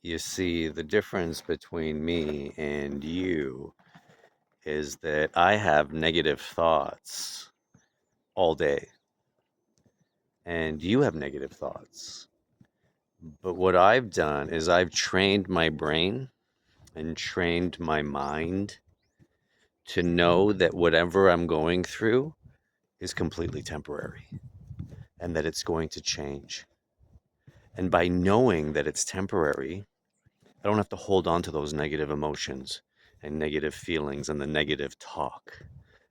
You see, the difference between me and you is that I have negative thoughts all day, and you have negative thoughts. But what I've done is I've trained my brain and trained my mind to know that whatever I'm going through is completely temporary and that it's going to change. And by knowing that it's temporary, I don't have to hold on to those negative emotions and negative feelings and the negative talk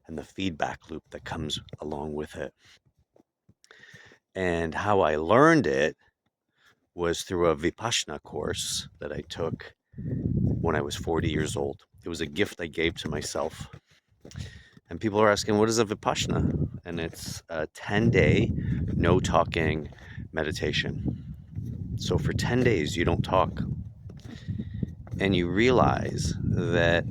and the feedback loop that comes along with it. And how I learned it was through a Vipassana course that I took when I was 40 years old. It was a gift I gave to myself. And people are asking, what is a Vipassana? And it's a 10-day no talking meditation. So for 10 days, you don't talk. And you realize that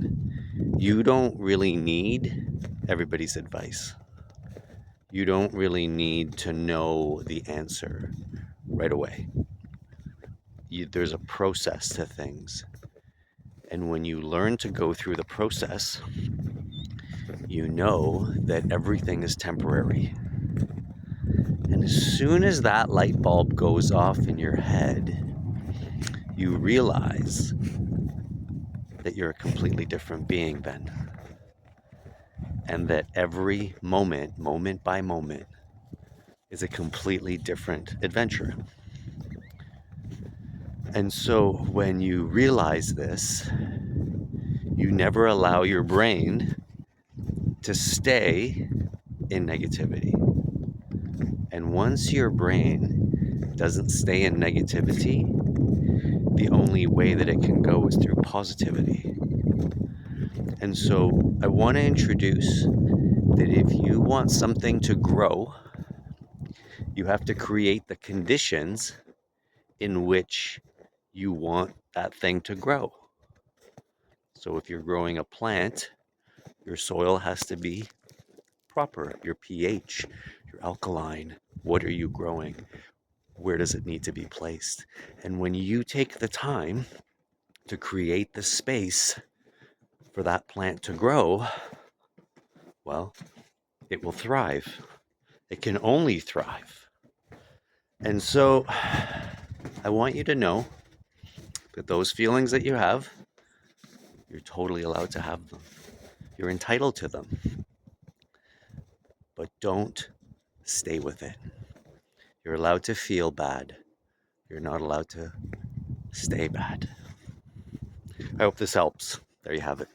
you don't really need everybody's advice. You don't really need to know the answer right away. There's a process to things. And when you learn to go through the process, you know that everything is temporary. And as soon as that light bulb goes off in your head, you realize that you're a completely different being then. And that every moment, moment by moment, is a completely different adventure. And so when you realize this, you never allow your brain to stay in negativity. And once your brain doesn't stay in negativity, the only way that it can go is through positivity. And so I want to introduce that if you want something to grow, you have to create the conditions in which you want that thing to grow. So if you're growing a plant, your soil has to be proper, your pH, your alkaline. What are you growing? Where does it need to be placed? And when you take the time to create the space for that plant to grow, well, it will thrive. It can only thrive. And so I want you to know that those feelings that you have, you're totally allowed to have them. You're entitled to them. But don't stay with it. You're allowed to feel bad. You're not allowed to stay bad. I hope this helps. There you have it.